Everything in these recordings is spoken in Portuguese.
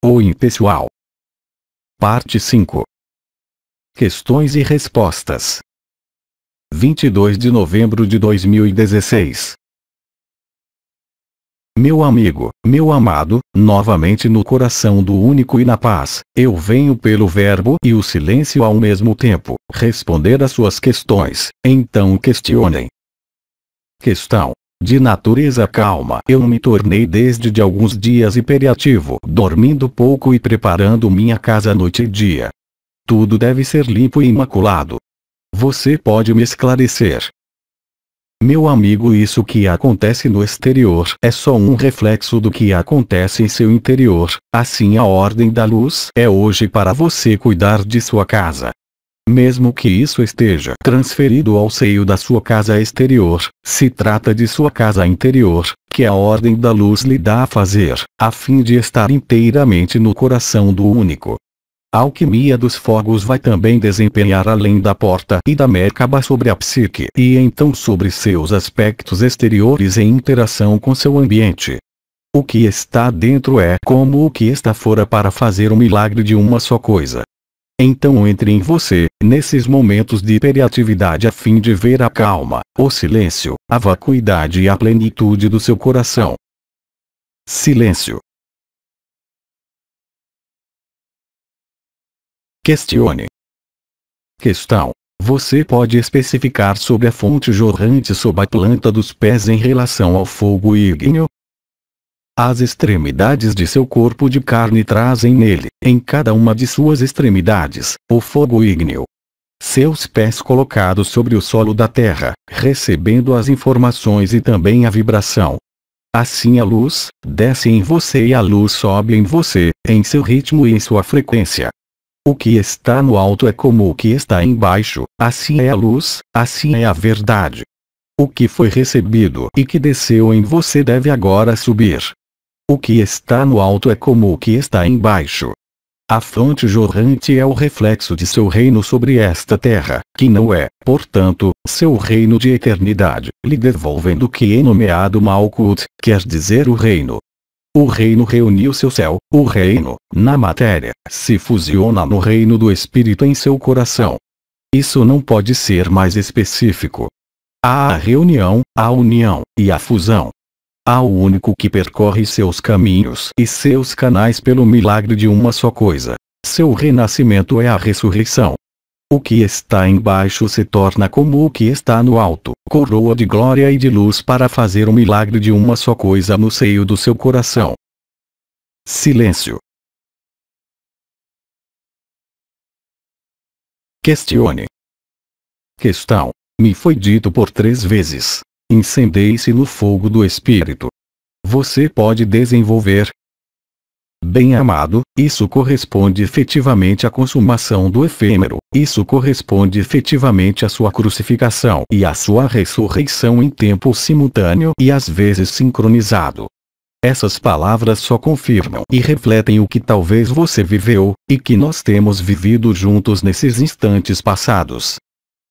ou impessoal. Parte 5. Questões e respostas. 22 de novembro de 2016. Meu amigo, meu amado, novamente no coração do único e na paz, eu venho pelo verbo e o silêncio ao mesmo tempo, responder às suas questões, então questionem. Questão. De natureza calma, eu me tornei desde de alguns dias hiperativo, dormindo pouco e preparando minha casa noite e dia. Tudo deve ser limpo e imaculado. Você pode me esclarecer? Meu amigo, isso que acontece no exterior é só um reflexo do que acontece em seu interior, assim a ordem da luz é hoje para você cuidar de sua casa. Mesmo que isso esteja transferido ao seio da sua casa exterior, se trata de sua casa interior, que a ordem da luz lhe dá a fazer, a fim de estar inteiramente no coração do único. A alquimia dos fogos vai também desempenhar além da porta e da Merkaba sobre a psique e então sobre seus aspectos exteriores em interação com seu ambiente. O que está dentro é como o que está fora para fazer o milagre de uma só coisa. Então entre em você, nesses momentos de hiperatividade a fim de ver a calma, o silêncio, a vacuidade e a plenitude do seu coração. Silêncio. Questione. Questão. Você pode especificar sobre a fonte jorrante sob a planta dos pés em relação ao fogo ígneo? As extremidades de seu corpo de carne trazem nele, em cada uma de suas extremidades, o fogo ígneo. Seus pés colocados sobre o solo da terra, recebendo as informações e também a vibração. Assim a luz, desce em você e a luz sobe em você, em seu ritmo e em sua frequência. O que está no alto é como o que está embaixo, assim é a luz, assim é a verdade. O que foi recebido e que desceu em você deve agora subir. O que está no alto é como o que está embaixo. A fonte jorrante é o reflexo de seu reino sobre esta terra, que não é, portanto, seu reino de eternidade, lhe devolvendo o que é nomeado Malkut, quer dizer o reino. O reino reuniu seu céu, o reino, na matéria, se fusiona no reino do espírito em seu coração. Isso não pode ser mais específico. Há a reunião, a união, e a fusão. Há o único que percorre seus caminhos e seus canais pelo milagre de uma só coisa. Seu renascimento é a ressurreição. O que está embaixo se torna como o que está no alto, coroa de glória e de luz para fazer o milagre de uma só coisa no seio do seu coração. Silêncio. Questione. Questão. Me foi dito por 3 vezes. Incendei-se no fogo do Espírito. Você pode desenvolver? Bem amado, isso corresponde efetivamente à consumação do efêmero, isso corresponde efetivamente à sua crucificação e à sua ressurreição em tempo simultâneo e às vezes sincronizado. Essas palavras só confirmam e refletem o que talvez você viveu, e que nós temos vivido juntos nesses instantes passados.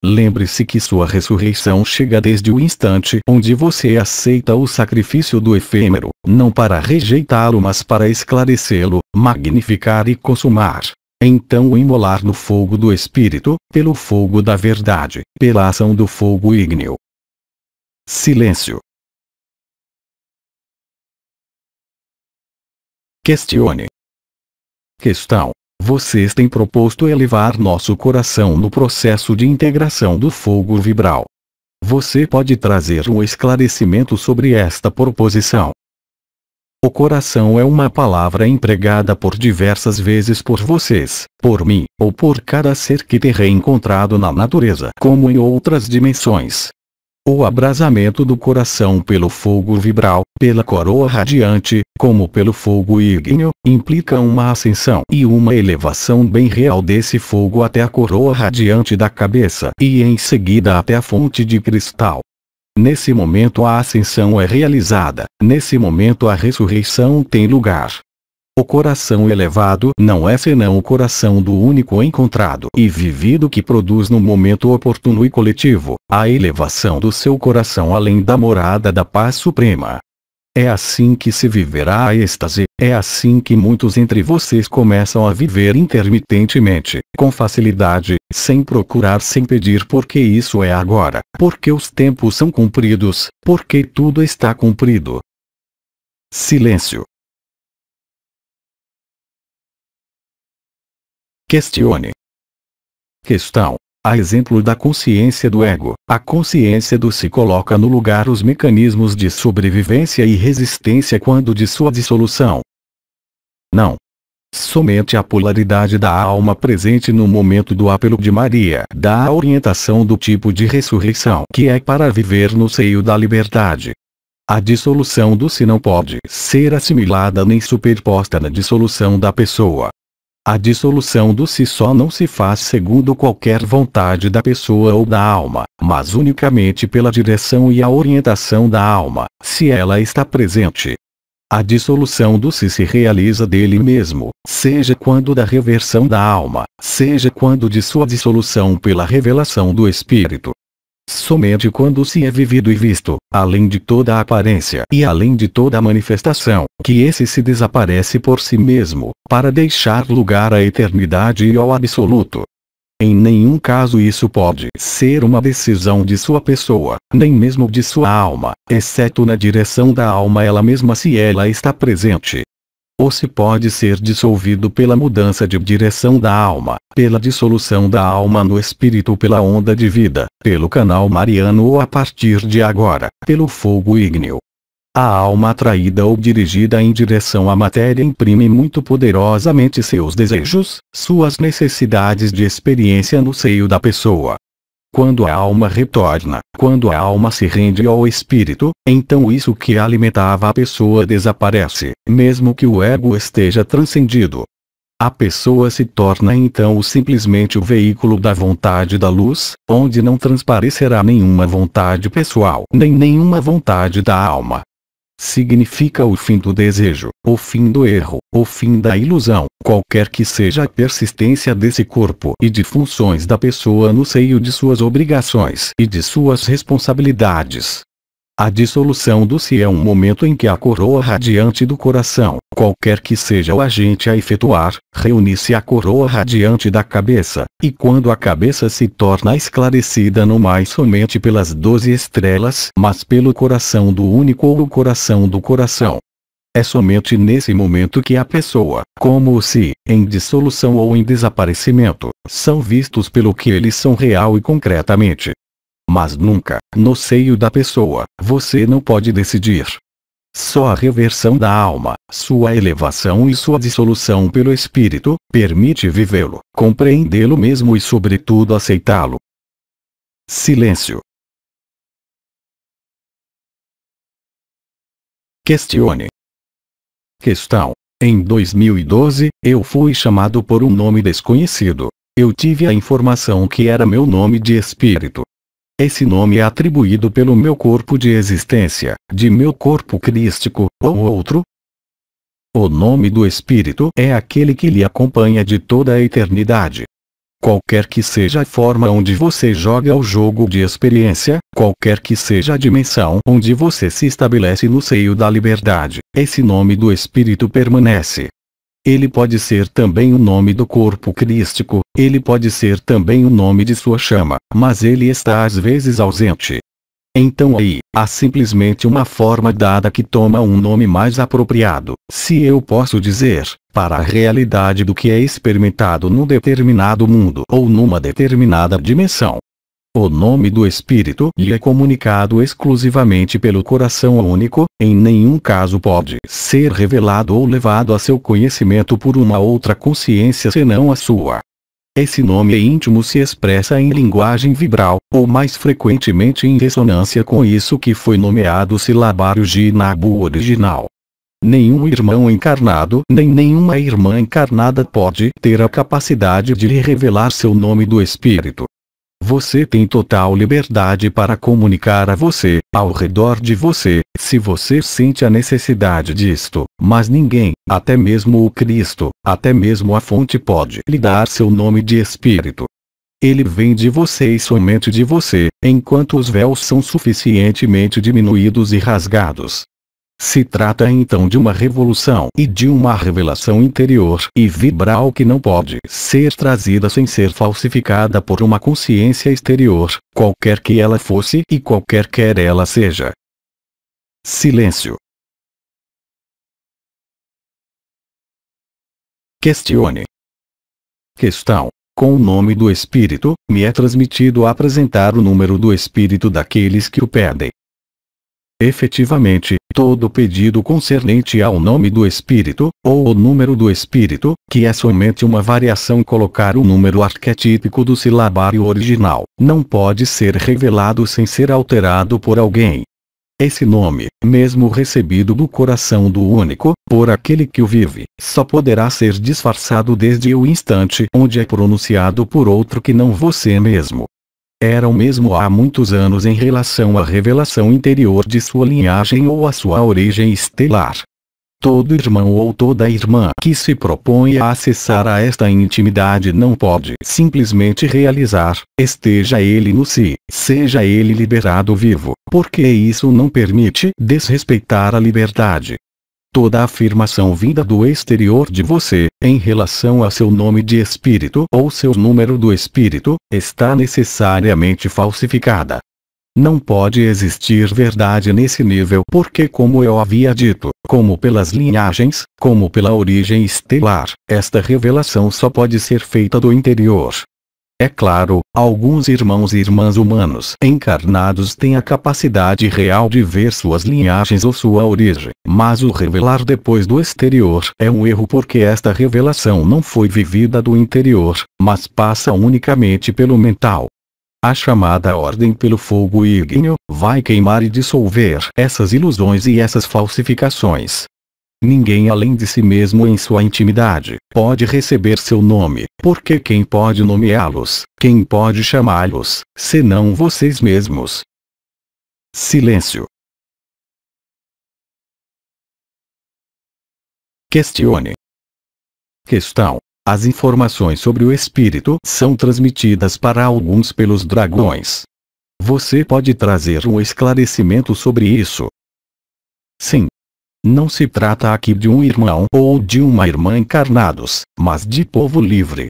Lembre-se que sua ressurreição chega desde o instante onde você aceita o sacrifício do efêmero, não para rejeitá-lo mas para esclarecê-lo, magnificar e consumar. Então o imolar no fogo do Espírito, pelo fogo da verdade, pela ação do fogo ígneo. Silêncio. Questione. Questão. Vocês têm proposto elevar nosso coração no processo de integração do fogo vibral. Você pode trazer um esclarecimento sobre esta proposição? O coração é uma palavra empregada por diversas vezes por vocês, por mim, ou por cada ser que ter reencontrado na natureza como em outras dimensões. O abrasamento do coração pelo fogo vibral, pela coroa radiante, como pelo fogo ígneo, implica uma ascensão e uma elevação bem real desse fogo até a coroa radiante da cabeça e em seguida até a fonte de cristal. Nesse momento a ascensão é realizada, nesse momento a ressurreição tem lugar. O coração elevado não é senão o coração do único encontrado e vivido que produz no momento oportuno e coletivo, a elevação do seu coração além da morada da paz suprema. É assim que se viverá a êxtase, é assim que muitos entre vocês começam a viver intermitentemente, com facilidade, sem procurar, sem pedir, porque isso é agora, porque os tempos são cumpridos, porque tudo está cumprido. Silêncio. Questione. Questão. A exemplo da consciência do ego, a consciência do se coloca no lugar os mecanismos de sobrevivência e resistência quando de sua dissolução. Não. Somente a polaridade da alma presente no momento do apelo de Maria dá a orientação do tipo de ressurreição que é para viver no seio da liberdade. A dissolução do si não pode ser assimilada nem superposta na dissolução da pessoa. A dissolução do si só não se faz segundo qualquer vontade da pessoa ou da alma, mas unicamente pela direção e a orientação da alma, se ela está presente. A dissolução do si se realiza dele mesmo, seja quando da reversão da alma, seja quando de sua dissolução pela revelação do Espírito. Somente quando se é vivido e visto, além de toda a aparência e além de toda a manifestação, que esse se desaparece por si mesmo, para deixar lugar à eternidade e ao absoluto. Em nenhum caso isso pode ser uma decisão de sua pessoa, nem mesmo de sua alma, exceto na direção da alma ela mesma se ela está presente. Ou se pode ser dissolvido pela mudança de direção da alma, pela dissolução da alma no espírito, pela onda de vida, pelo canal mariano ou a partir de agora, pelo fogo ígneo. A alma atraída ou dirigida em direção à matéria imprime muito poderosamente seus desejos, suas necessidades de experiência no seio da pessoa. Quando a alma retorna, quando a alma se rende ao espírito, então isso que alimentava a pessoa desaparece, mesmo que o ego esteja transcendido. A pessoa se torna então simplesmente o veículo da vontade da luz, onde não transparecerá nenhuma vontade pessoal, nem nenhuma vontade da alma. Significa o fim do desejo, o fim do erro, o fim da ilusão, qualquer que seja a persistência desse corpo e de funções da pessoa no seio de suas obrigações e de suas responsabilidades. A dissolução do si é um momento em que a coroa radiante do coração, qualquer que seja o agente a efetuar, reúne-se à coroa radiante da cabeça, e quando a cabeça se torna esclarecida não mais somente pelas 12 estrelas, mas pelo coração do único ou o coração do coração. É somente nesse momento que a pessoa, como o si, em dissolução ou em desaparecimento, são vistos pelo que eles são real e concretamente. Mas nunca, no seio da pessoa, você não pode decidir. Só a reversão da alma, sua elevação e sua dissolução pelo espírito, permite vivê-lo, compreendê-lo mesmo e sobretudo aceitá-lo. Silêncio. Questione. Questão. Em 2012, eu fui chamado por um nome desconhecido. Eu tive a informação que era meu nome de espírito. Esse nome é atribuído pelo meu corpo de existência, de meu corpo crístico, ou outro. O nome do Espírito é aquele que lhe acompanha de toda a eternidade. Qualquer que seja a forma onde você joga o jogo de experiência, qualquer que seja a dimensão onde você se estabelece no seio da liberdade, esse nome do Espírito permanece. Ele pode ser também o nome do corpo crístico, ele pode ser também o nome de sua chama, mas ele está às vezes ausente. Então aí, há simplesmente uma forma dada que toma um nome mais apropriado, se eu posso dizer, para a realidade do que é experimentado num determinado mundo ou numa determinada dimensão. O nome do Espírito lhe é comunicado exclusivamente pelo coração único, em nenhum caso pode ser revelado ou levado a seu conhecimento por uma outra consciência senão a sua. Esse nome íntimo se expressa em linguagem vibral, ou mais frequentemente em ressonância com isso que foi nomeado silabário Jinabu original. Nenhum irmão encarnado nem nenhuma irmã encarnada pode ter a capacidade de lhe revelar seu nome do Espírito. Você tem total liberdade para comunicar a você, ao redor de você, se você sente a necessidade disto, mas ninguém, até mesmo o Cristo, até mesmo a fonte pode lhe dar seu nome de Espírito. Ele vem de você e somente de você, enquanto os véus são suficientemente diminuídos e rasgados. Se trata então de uma revolução e de uma revelação interior e vibral que não pode ser trazida sem ser falsificada por uma consciência exterior, qualquer que ela fosse e qualquer que ela seja. Silêncio. Questione. Questão. Com o nome do Espírito, me é transmitido apresentar o número do Espírito daqueles que o pedem. Efetivamente, todo pedido concernente ao nome do Espírito, ou o número do Espírito, que é somente uma variação colocar o número arquetípico do silabário original, não pode ser revelado sem ser alterado por alguém. Esse nome, mesmo recebido do coração do único, por aquele que o vive, só poderá ser disfarçado desde o instante onde é pronunciado por outro que não você mesmo. Era o mesmo há muitos anos em relação à revelação interior de sua linhagem ou à sua origem estelar. Todo irmão ou toda irmã que se propõe a acessar a esta intimidade não pode simplesmente realizar, esteja ele no si, seja ele liberado vivo, porque isso não permite desrespeitar a liberdade. Toda afirmação vinda do exterior de você, em relação a seu nome de espírito ou seu número do espírito, está necessariamente falsificada. Não pode existir verdade nesse nível porque, como eu havia dito, como pelas linhagens, como pela origem estelar, esta revelação só pode ser feita do interior. É claro, alguns irmãos e irmãs humanos encarnados têm a capacidade real de ver suas linhagens ou sua origem, mas o revelar depois do exterior é um erro porque esta revelação não foi vivida do interior, mas passa unicamente pelo mental. A chamada ordem pelo fogo ígneo vai queimar e dissolver essas ilusões e essas falsificações. Ninguém além de si mesmo em sua intimidade pode receber seu nome, porque quem pode nomeá-los, quem pode chamá-los, senão vocês mesmos? Silêncio. Questione. Questão. As informações sobre o espírito são transmitidas para alguns pelos dragões. Você pode trazer um esclarecimento sobre isso? Sim. Não se trata aqui de um irmão ou de uma irmã encarnados, mas de povo livre.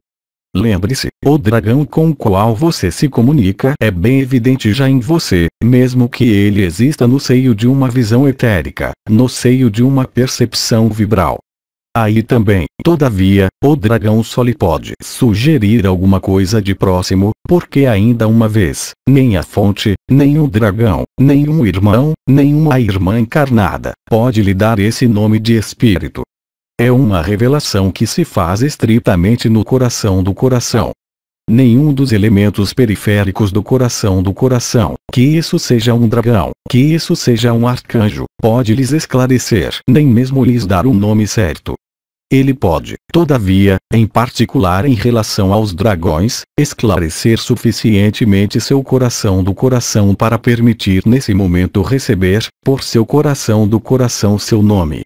Lembre-se, o dragão com o qual você se comunica é bem evidente já em você, mesmo que ele exista no seio de uma visão etérica, no seio de uma percepção vibral. Aí também, todavia, o dragão só lhe pode sugerir alguma coisa de próximo, porque ainda uma vez, nem a fonte, nem o dragão, nem um irmão, nem uma irmã encarnada, pode lhe dar esse nome de espírito. É uma revelação que se faz estritamente no coração do coração. Nenhum dos elementos periféricos do coração, que isso seja um dragão, que isso seja um arcanjo, pode lhes esclarecer, nem mesmo lhes dar o nome certo. Ele pode, todavia, em particular em relação aos dragões, esclarecer suficientemente seu coração do coração para permitir nesse momento receber, por seu coração do coração seu nome.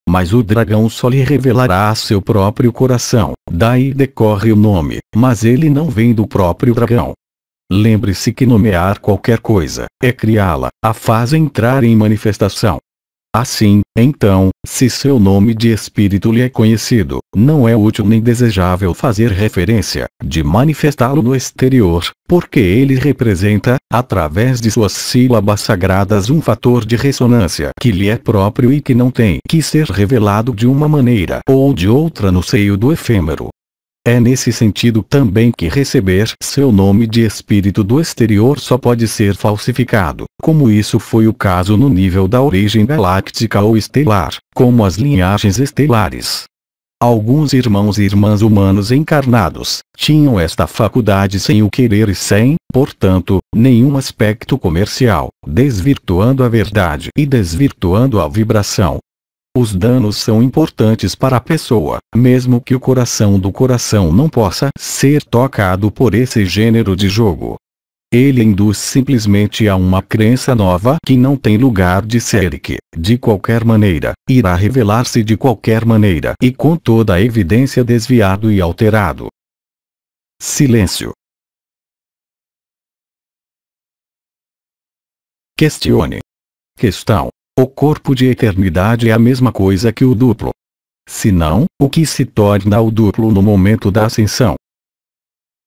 Mas o dragão só lhe revelará seu próprio coração, daí decorre o nome, mas ele não vem do próprio dragão. Lembre-se que nomear qualquer coisa, é criá-la, a faz entrar em manifestação. Assim, então, se seu nome de espírito lhe é conhecido, não é útil nem desejável fazer referência, de manifestá-lo no exterior, porque ele representa, através de suas sílabas sagradas um fator de ressonância que lhe é próprio e que não tem que ser revelado de uma maneira ou de outra no seio do efêmero. É nesse sentido também que receber seu nome de espírito do exterior só pode ser falsificado, como isso foi o caso no nível da origem galáctica ou estelar, como as linhagens estelares. Alguns irmãos e irmãs humanos encarnados tinham esta faculdade sem o querer e sem, portanto, nenhum aspecto comercial, desvirtuando a verdade e desvirtuando a vibração. Os danos são importantes para a pessoa, mesmo que o coração do coração não possa ser tocado por esse gênero de jogo. Ele induz simplesmente a uma crença nova que não tem lugar de ser e que, de qualquer maneira, irá revelar-se de qualquer maneira e com toda a evidência desviado e alterado. Silêncio. Questione. Questão. O corpo de eternidade é a mesma coisa que o duplo. Se não, o que se torna o duplo no momento da ascensão?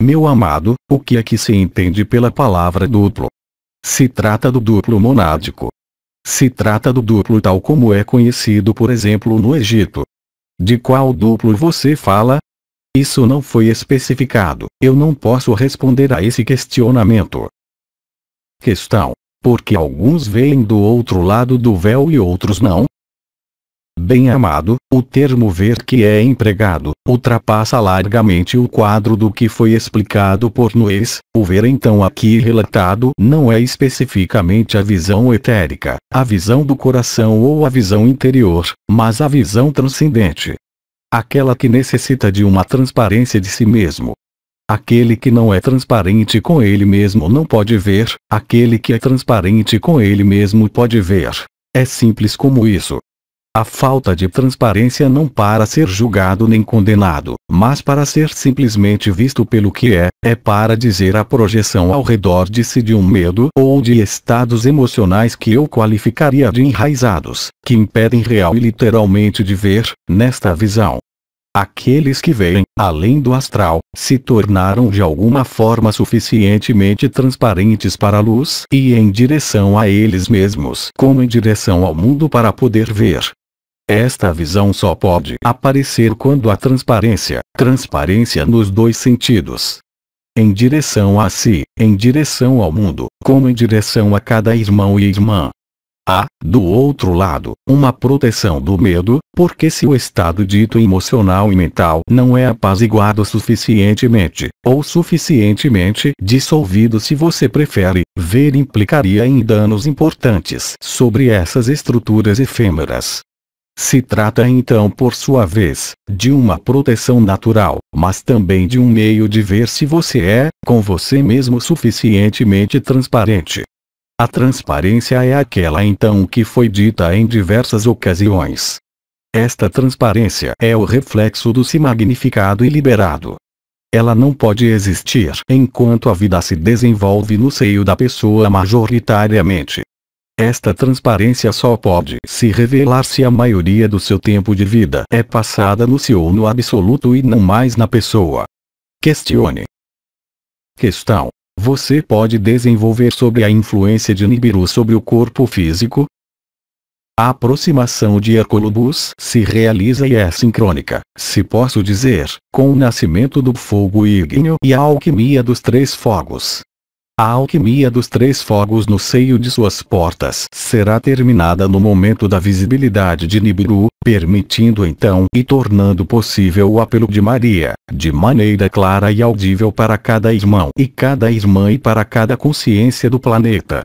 Meu amado, o que é que se entende pela palavra duplo? Se trata do duplo monádico. Se trata do duplo tal como é conhecido por exemplo no Egito. De qual duplo você fala? Isso não foi especificado, eu não posso responder a esse questionamento. Questão: por que alguns veem do outro lado do véu e outros não? Bem amado, o termo ver que é empregado, ultrapassa largamente o quadro do que foi explicado por Nuez. O ver então aqui relatado não é especificamente a visão etérica, a visão do coração ou a visão interior, mas a visão transcendente. Aquela que necessita de uma transparência de si mesmo. Aquele que não é transparente com ele mesmo não pode ver, aquele que é transparente com ele mesmo pode ver. É simples como isso. A falta de transparência não para ser julgado nem condenado, mas para ser simplesmente visto pelo que é para dizer a projeção ao redor de si de um medo ou de estados emocionais que eu qualificaria de enraizados, que impedem real e literalmente de ver, nesta visão. Aqueles que veem, além do astral, se tornaram de alguma forma suficientemente transparentes para a luz e em direção a eles mesmos como em direção ao mundo para poder ver. Esta visão só pode aparecer quando há transparência nos dois sentidos. Em direção a si, em direção ao mundo, como em direção a cada irmão e irmã. Há, do outro lado, uma proteção do medo, porque se o estado dito emocional e mental não é apaziguado suficientemente, ou suficientemente dissolvido se você prefere, ver implicaria em danos importantes sobre essas estruturas efêmeras. Se trata então por sua vez, de uma proteção natural, mas também de um meio de ver se você é, com você mesmo suficientemente transparente. A transparência é aquela então que foi dita em diversas ocasiões. Esta transparência é o reflexo do si magnificado e liberado. Ela não pode existir enquanto a vida se desenvolve no seio da pessoa majoritariamente. Esta transparência só pode se revelar se a maioria do seu tempo de vida é passada no si ou no absoluto e não mais na pessoa. Questione. Questão: você pode desenvolver sobre a influência de Nibiru sobre o corpo físico? A aproximação de Herculubus se realiza e é sincrônica, se posso dizer, com o nascimento do fogo ígneo e a alquimia dos três fogos. A alquimia dos três fogos no seio de suas portas será terminada no momento da visibilidade de Nibiru, permitindo então e tornando possível o apelo de Maria, de maneira clara e audível para cada irmão e cada irmã e para cada consciência do planeta.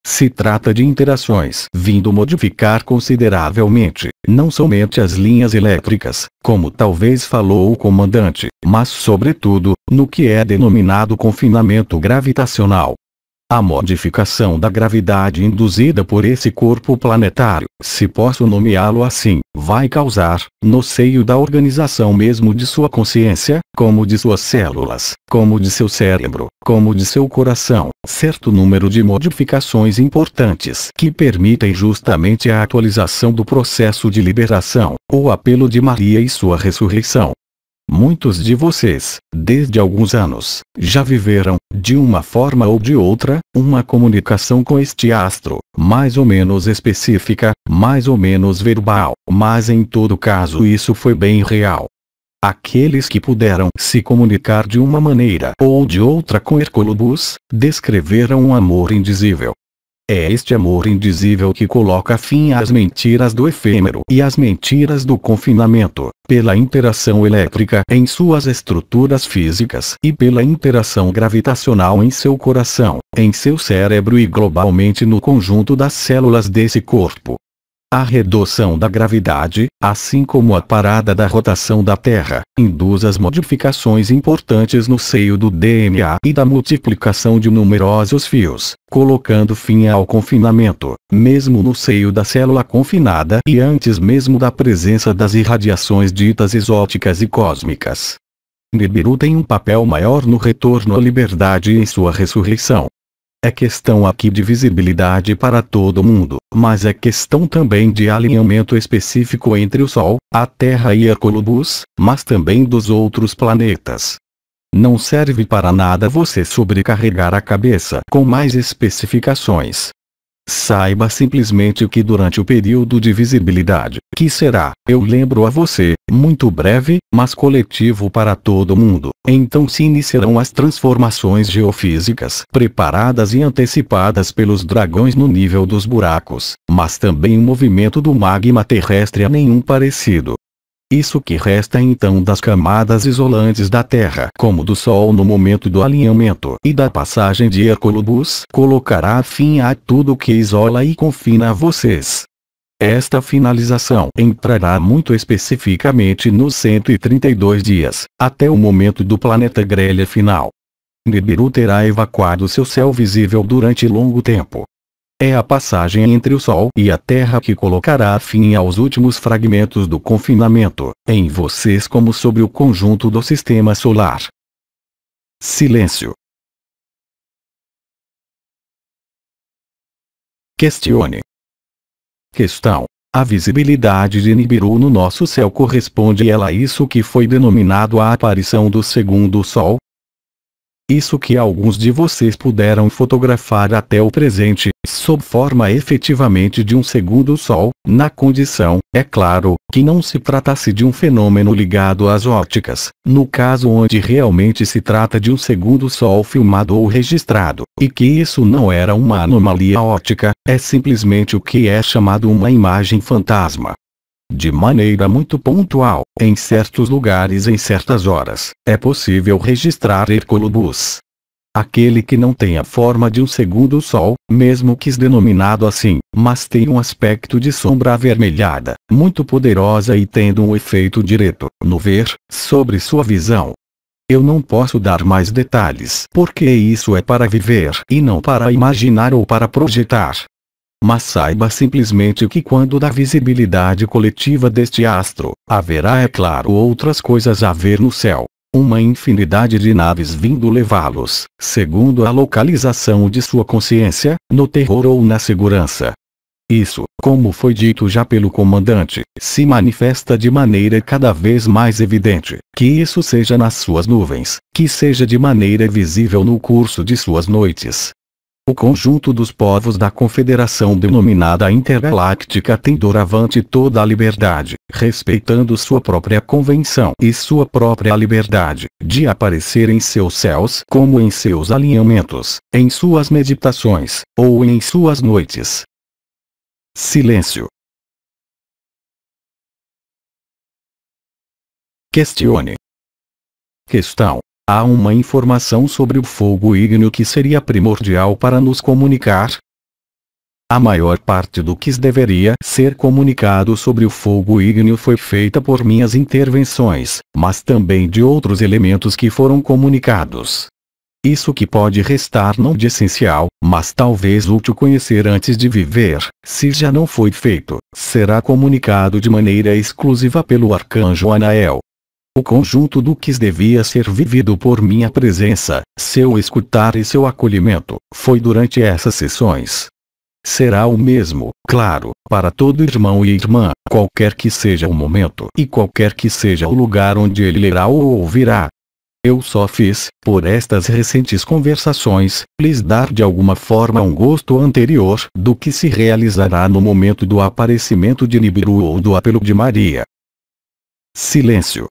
Se trata de interações vindo modificar consideravelmente, não somente as linhas elétricas, como talvez falou o comandante, mas sobretudo, no que é denominado confinamento gravitacional. A modificação da gravidade induzida por esse corpo planetário, se posso nomeá-lo assim, vai causar, no seio da organização mesmo de sua consciência, como de suas células, como de seu cérebro, como de seu coração, certo número de modificações importantes que permitem justamente a atualização do processo de liberação, o apelo de Maria e sua ressurreição. Muitos de vocês, desde alguns anos, já viveram, de uma forma ou de outra, uma comunicação com este astro, mais ou menos específica, mais ou menos verbal, mas em todo caso isso foi bem real. Aqueles que puderam se comunicar de uma maneira ou de outra com Herculubus, descreveram um amor indizível. É este amor indizível que coloca fim às mentiras do efêmero e às mentiras do confinamento, pela interação elétrica em suas estruturas físicas e pela interação gravitacional em seu coração, em seu cérebro e globalmente no conjunto das células desse corpo. A redução da gravidade, assim como a parada da rotação da Terra, induz as modificações importantes no seio do DNA e da multiplicação de numerosos fios, colocando fim ao confinamento, mesmo no seio da célula confinada e antes mesmo da presença das irradiações ditas exóticas e cósmicas. Nibiru tem um papel maior no retorno à liberdade e em sua ressurreição. É questão aqui de visibilidade para todo mundo, mas é questão também de alinhamento específico entre o Sol, a Terra e Herculubus, mas também dos outros planetas. Não serve para nada você sobrecarregar a cabeça com mais especificações. Saiba simplesmente que durante o período de visibilidade, que será, eu lembro a você, muito breve, mas coletivo para todo mundo, então se iniciarão as transformações geofísicas preparadas e antecipadas pelos dragões no nível dos buracos, mas também o movimento do magma terrestre a nenhum parecido. Isso que resta então das camadas isolantes da Terra, como do Sol no momento do alinhamento e da passagem de Herculubus, colocará fim a tudo que isola e confina vocês. Esta finalização entrará muito especificamente nos 132 dias, até o momento do planeta grelha final. Nibiru terá evacuado seu céu visível durante longo tempo. É a passagem entre o Sol e a Terra que colocará fim aos últimos fragmentos do confinamento, em vocês como sobre o conjunto do Sistema Solar. Silêncio. Questione. Questão. A visibilidade de Nibiru no nosso céu corresponde ela a isso que foi denominado a aparição do segundo Sol? Isso que alguns de vocês puderam fotografar até o presente, sob forma efetivamente de um segundo Sol, na condição, é claro, que não se tratasse de um fenômeno ligado às ópticas, no caso onde realmente se trata de um segundo Sol filmado ou registrado, e que isso não era uma anomalia óptica, é simplesmente o que é chamado uma imagem fantasma. De maneira muito pontual, em certos lugares em certas horas, é possível registrar Herculubus. Aquele que não tem a forma de um segundo Sol, mesmo que denominado assim, mas tem um aspecto de sombra avermelhada, muito poderosa e tendo um efeito direto, no ver, sobre sua visão. Eu não posso dar mais detalhes porque isso é para viver e não para imaginar ou para projetar. Mas saiba simplesmente que quando da visibilidade coletiva deste astro, haverá é claro outras coisas a ver no céu. Uma infinidade de naves vindo levá-los, segundo a localização de sua consciência, no terror ou na segurança. Isso, como foi dito já pelo comandante, se manifesta de maneira cada vez mais evidente, que isso seja nas suas nuvens, que seja de maneira visível no curso de suas noites. O conjunto dos povos da confederação denominada Intergaláctica tem doravante toda a liberdade, respeitando sua própria convenção e sua própria liberdade, de aparecer em seus céus como em seus alinhamentos, em suas meditações, ou em suas noites. Silêncio. Questione. Questão. Há uma informação sobre o fogo ígneo que seria primordial para nos comunicar? A maior parte do que deveria ser comunicado sobre o fogo ígneo foi feita por minhas intervenções, mas também de outros elementos que foram comunicados. Isso que pode restar não de essencial, mas talvez útil conhecer antes de viver, se já não foi feito, será comunicado de maneira exclusiva pelo arcanjo Anael. O conjunto do que devia ser vivido por minha presença, seu escutar e seu acolhimento, foi durante essas sessões. Será o mesmo, claro, para todo irmão e irmã, qualquer que seja o momento e qualquer que seja o lugar onde ele lerá ou ouvirá. Eu só fiz, por estas recentes conversações, lhes dar de alguma forma um gosto anterior do que se realizará no momento do aparecimento de Nibiru ou do apelo de Maria. Silêncio.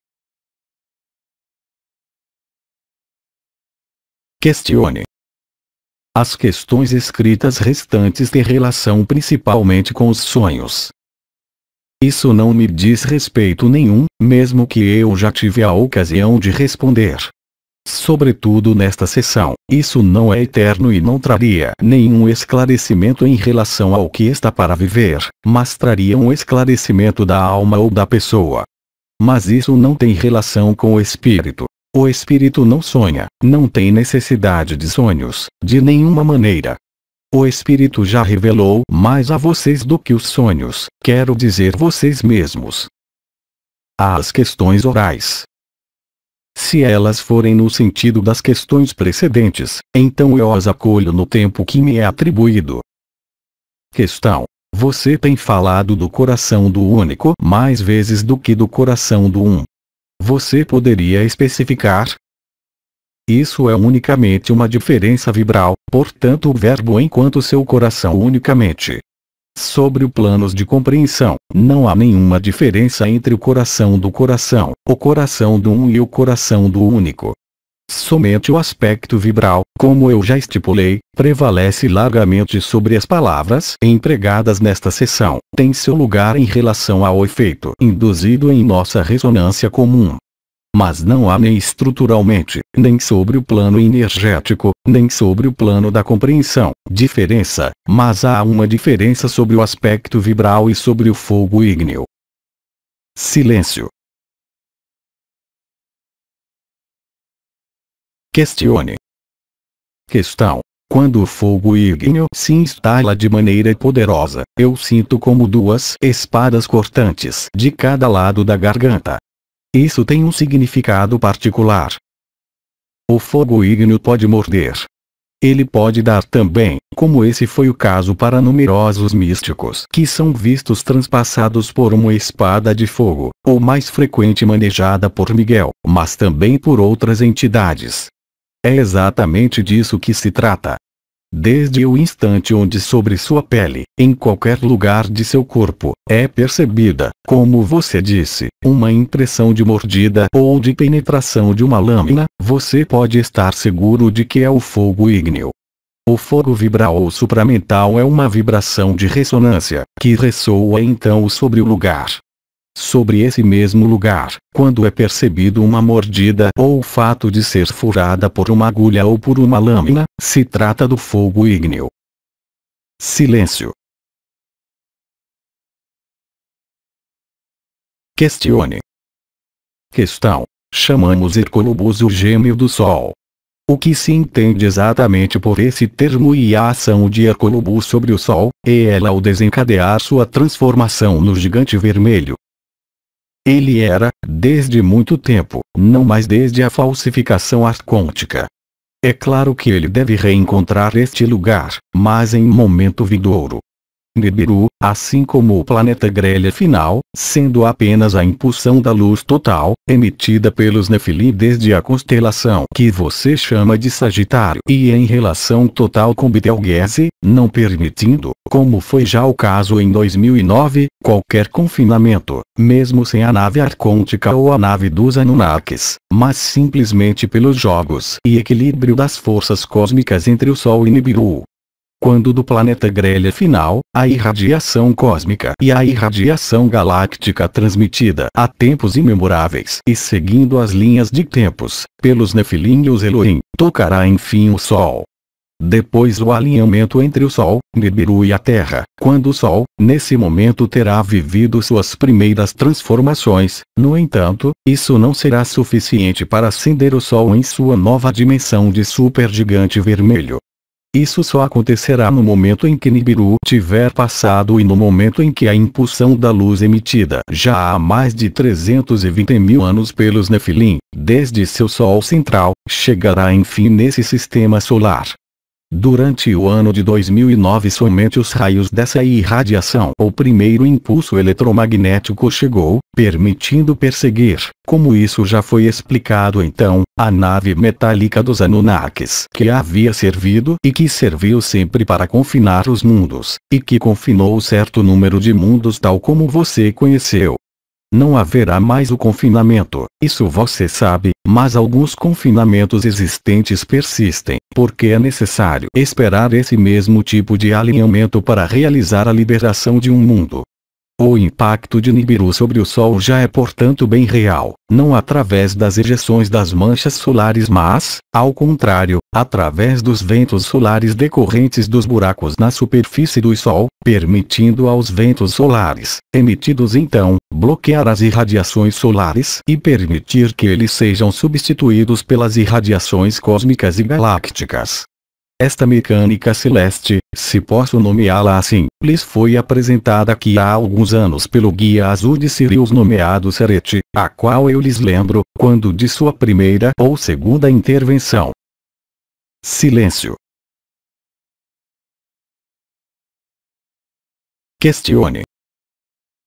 Questione. As questões escritas restantes têm relação principalmente com os sonhos. Isso não me diz respeito nenhum, mesmo que eu já tive a ocasião de responder. Sobretudo nesta sessão, isso não é eterno e não traria nenhum esclarecimento em relação ao que está para viver, mas traria um esclarecimento da alma ou da pessoa. Mas isso não tem relação com o espírito. O espírito não sonha, não tem necessidade de sonhos, de nenhuma maneira. O espírito já revelou mais a vocês do que os sonhos, quero dizer vocês mesmos. Há as questões orais. Se elas forem no sentido das questões precedentes, então eu as acolho no tempo que me é atribuído. Questão: você tem falado do coração do único mais vezes do que do coração do um. Você poderia especificar? Isso é unicamente uma diferença vibral, portanto o verbo enquanto seu coração unicamente. Sobre o planos de compreensão, não há nenhuma diferença entre o coração do um e o coração do único. Somente o aspecto vibral, como eu já estipulei, prevalece largamente sobre as palavras empregadas nesta seção, tem seu lugar em relação ao efeito induzido em nossa ressonância comum. Mas não há nem estruturalmente, nem sobre o plano energético, nem sobre o plano da compreensão, diferença, mas há uma diferença sobre o aspecto vibral e sobre o fogo ígneo. Silêncio. Questione. Questão: quando o fogo ígneo se instala de maneira poderosa, eu sinto como duas espadas cortantes de cada lado da garganta. Isso tem um significado particular. O fogo ígneo pode morder. Ele pode dar também, como esse foi o caso para numerosos místicos que são vistos transpassados por uma espada de fogo, ou mais frequente manejada por Miguel, mas também por outras entidades. É exatamente disso que se trata. Desde o instante onde sobre sua pele, em qualquer lugar de seu corpo, é percebida, como você disse, uma impressão de mordida ou de penetração de uma lâmina, você pode estar seguro de que é o fogo ígneo. O fogo vibral ou supramental é uma vibração de ressonância, que ressoa então sobre o lugar. Sobre esse mesmo lugar, quando é percebido uma mordida ou o fato de ser furada por uma agulha ou por uma lâmina, se trata do fogo ígneo. Silêncio. Questione. Questão: chamamos Herculobus o gêmeo do Sol. O que se entende exatamente por esse termo e a ação de Herculobus sobre o Sol, é ela ao desencadear sua transformação no gigante vermelho. Ele era, desde muito tempo, não mais desde a falsificação arcôntica. É claro que ele deve reencontrar este lugar, mas em momento vindouro. Nibiru, assim como o planeta grelha final, sendo apenas a impulsão da luz total, emitida pelos Nefilim desde a constelação que você chama de Sagitário e em relação total com Betelgeuse, não permitindo, como foi já o caso em 2009, qualquer confinamento, mesmo sem a nave arcôntica ou a nave dos Anunnakis, mas simplesmente pelos jogos e equilíbrio das forças cósmicas entre o Sol e Nibiru. Quando do planeta grelha final, a irradiação cósmica e a irradiação galáctica transmitida há tempos imemoráveis e seguindo as linhas de tempos, pelos Nefilim e os Elohim, tocará enfim o Sol. Depois o alinhamento entre o Sol, Nibiru e a Terra, quando o Sol, nesse momento terá vivido suas primeiras transformações, no entanto, isso não será suficiente para acender o Sol em sua nova dimensão de supergigante vermelho. Isso só acontecerá no momento em que Nibiru tiver passado e no momento em que a impulsão da luz emitida já há mais de 320 mil anos pelos Nefilim, desde seu Sol central, chegará enfim nesse sistema solar. Durante o ano de 2009 somente os raios dessa irradiação ou primeiro impulso eletromagnético chegou, permitindo perseguir, como isso já foi explicado então, a nave metálica dos Anunnakis que havia servido e que serviu sempre para confinar os mundos, e que confinou certo número de mundos tal como você conheceu. Não haverá mais o confinamento, isso você sabe, mas alguns confinamentos existentes persistem, porque é necessário esperar esse mesmo tipo de alinhamento para realizar a liberação de um mundo. O impacto de Nibiru sobre o Sol já é portanto bem real, não através das ejeções das manchas solares mas, ao contrário, através dos ventos solares decorrentes dos buracos na superfície do Sol, permitindo aos ventos solares, emitidos então, bloquear as irradiações solares e permitir que eles sejam substituídos pelas irradiações cósmicas e galácticas. Esta mecânica celeste, se posso nomeá-la assim, lhes foi apresentada aqui há alguns anos pelo guia azul de Sirius nomeado Serete, a qual eu lhes lembro, quando de sua primeira ou segunda intervenção. Silêncio. Questione.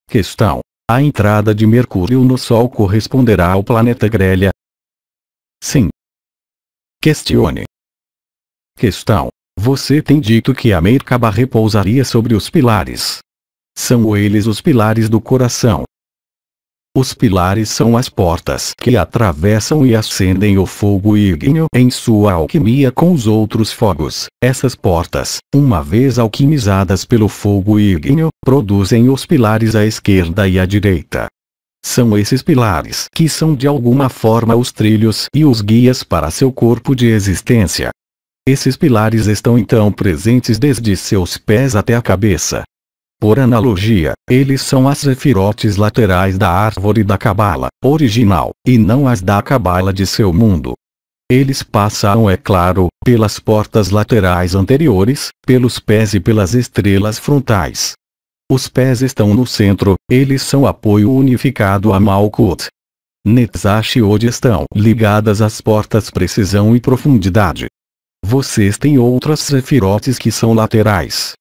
Questão. A entrada de Mercúrio no Sol corresponderá ao planeta Grelha? Sim. Questione. Questão. Você tem dito que a Merkaba repousaria sobre os pilares. São eles os pilares do coração? Os pilares são as portas que atravessam e acendem o fogo ígneo em sua alquimia com os outros fogos. Essas portas, uma vez alquimizadas pelo fogo ígneo, produzem os pilares à esquerda e à direita. São esses pilares que são de alguma forma os trilhos e os guias para seu corpo de existência. Esses pilares estão então presentes desde seus pés até a cabeça. Por analogia, eles são as sefirotes laterais da árvore da Cabala original, e não as da Cabala de seu mundo. Eles passam, é claro, pelas portas laterais anteriores, pelos pés e pelas estrelas frontais. Os pés estão no centro, eles são apoio unificado a Malkuth. Netzach e Od estão ligadas às portas precisão e profundidade. Vocês têm outras sefirotes que são laterais.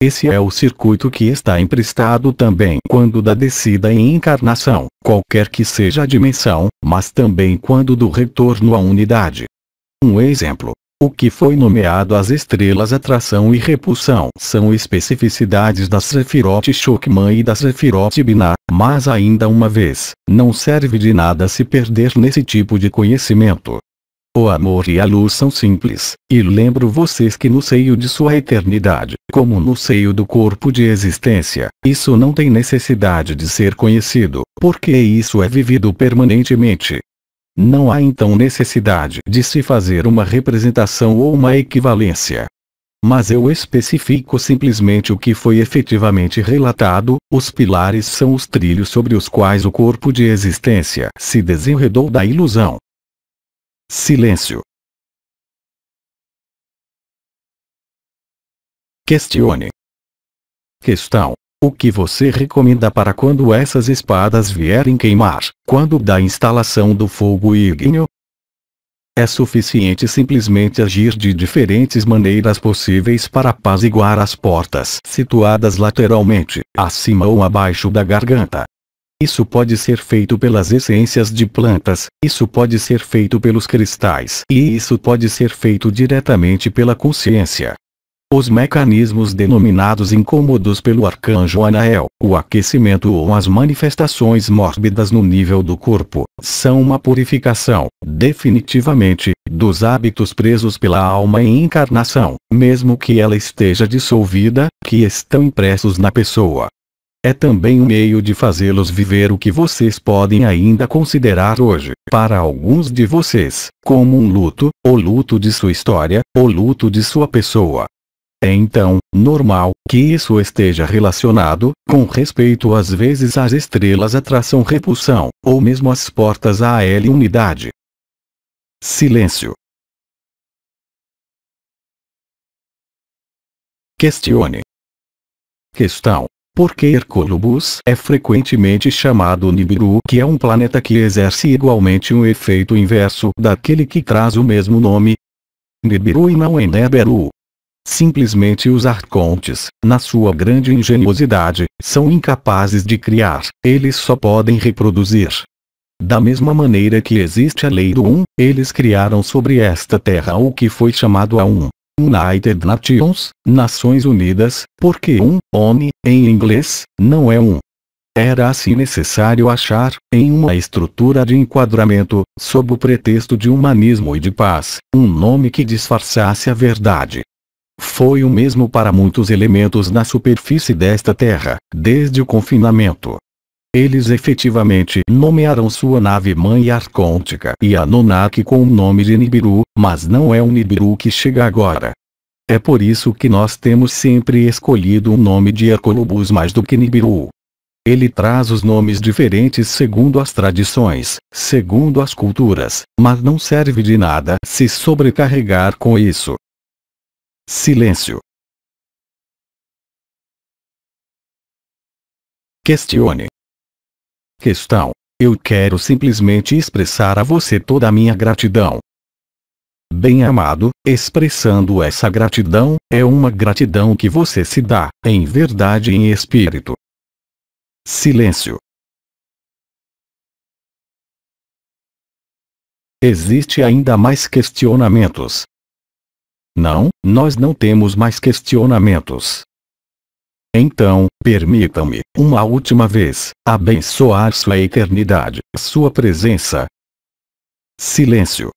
Esse é o circuito que está emprestado também quando da descida em encarnação, qualquer que seja a dimensão, mas também quando do retorno à unidade. Um exemplo. O que foi nomeado as estrelas atração e repulsão são especificidades da Sefirot Shokman e da Sefirot Binah, mas ainda uma vez, não serve de nada se perder nesse tipo de conhecimento. O amor e a luz são simples, e lembro vocês que no seio de sua eternidade, como no seio do corpo de existência, isso não tem necessidade de ser conhecido, porque isso é vivido permanentemente. Não há então necessidade de se fazer uma representação ou uma equivalência. Mas eu especifico simplesmente o que foi efetivamente relatado: os pilares são os trilhos sobre os quais o corpo de existência se desenredou da ilusão. Silêncio. Questione. Questão. O que você recomenda para quando essas espadas vierem queimar, quando da instalação do fogo ígneo? É suficiente simplesmente agir de diferentes maneiras possíveis para apaziguar as portas situadas lateralmente, acima ou abaixo da garganta. Isso pode ser feito pelas essências de plantas, isso pode ser feito pelos cristais, e isso pode ser feito diretamente pela consciência. Os mecanismos denominados incômodos pelo arcanjo Anael, o aquecimento ou as manifestações mórbidas no nível do corpo, são uma purificação, definitivamente, dos hábitos presos pela alma em encarnação, mesmo que ela esteja dissolvida, que estão impressos na pessoa. É também um meio de fazê-los viver o que vocês podem ainda considerar hoje, para alguns de vocês, como um luto, o luto de sua história, o luto de sua pessoa. É então, normal, que isso esteja relacionado, com respeito às vezes às estrelas atração-repulsão, ou mesmo às portas AL unidade. Silêncio. Questione. Questão. Por que Hercolubus é frequentemente chamado Nibiru, que é um planeta que exerce igualmente um efeito inverso daquele que traz o mesmo nome? Nibiru e não Neberu. Simplesmente os arcontes, na sua grande engenhosidade, são incapazes de criar, eles só podem reproduzir. Da mesma maneira que existe a lei do eles criaram sobre esta terra o que foi chamado a United Nations, Nações Unidas, porque ONU, em inglês, não é Era assim necessário achar, em uma estrutura de enquadramento, sob o pretexto de humanismo e de paz, um nome que disfarçasse a verdade. Foi o mesmo para muitos elementos na superfície desta terra, desde o confinamento. Eles efetivamente nomearam sua nave-mãe arcôntica e Anunnaki com o nome de Nibiru, mas não é o Nibiru que chega agora. É por isso que nós temos sempre escolhido o nome de Hercolubus mais do que Nibiru. Ele traz os nomes diferentes segundo as tradições, segundo as culturas, mas não serve de nada se sobrecarregar com isso. Silêncio. Questione. Questão. Eu quero simplesmente expressar a você toda a minha gratidão. Bem-amado, expressando essa gratidão, é uma gratidão que você se dá, em verdade e em espírito. Silêncio. Existe ainda mais questionamentos? Não, nós não temos mais questionamentos. Então, permita-me, uma última vez, abençoar sua eternidade, sua presença. Silêncio.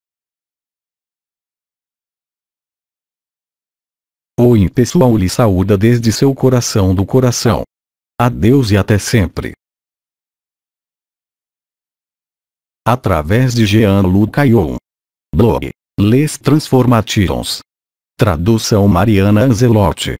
O impessoal lhe saúda desde seu coração do coração. Adeus e até sempre. Através de Jean-Luc Caillon. Blog. Les Transformations. Tradução Mariana Anzelotti.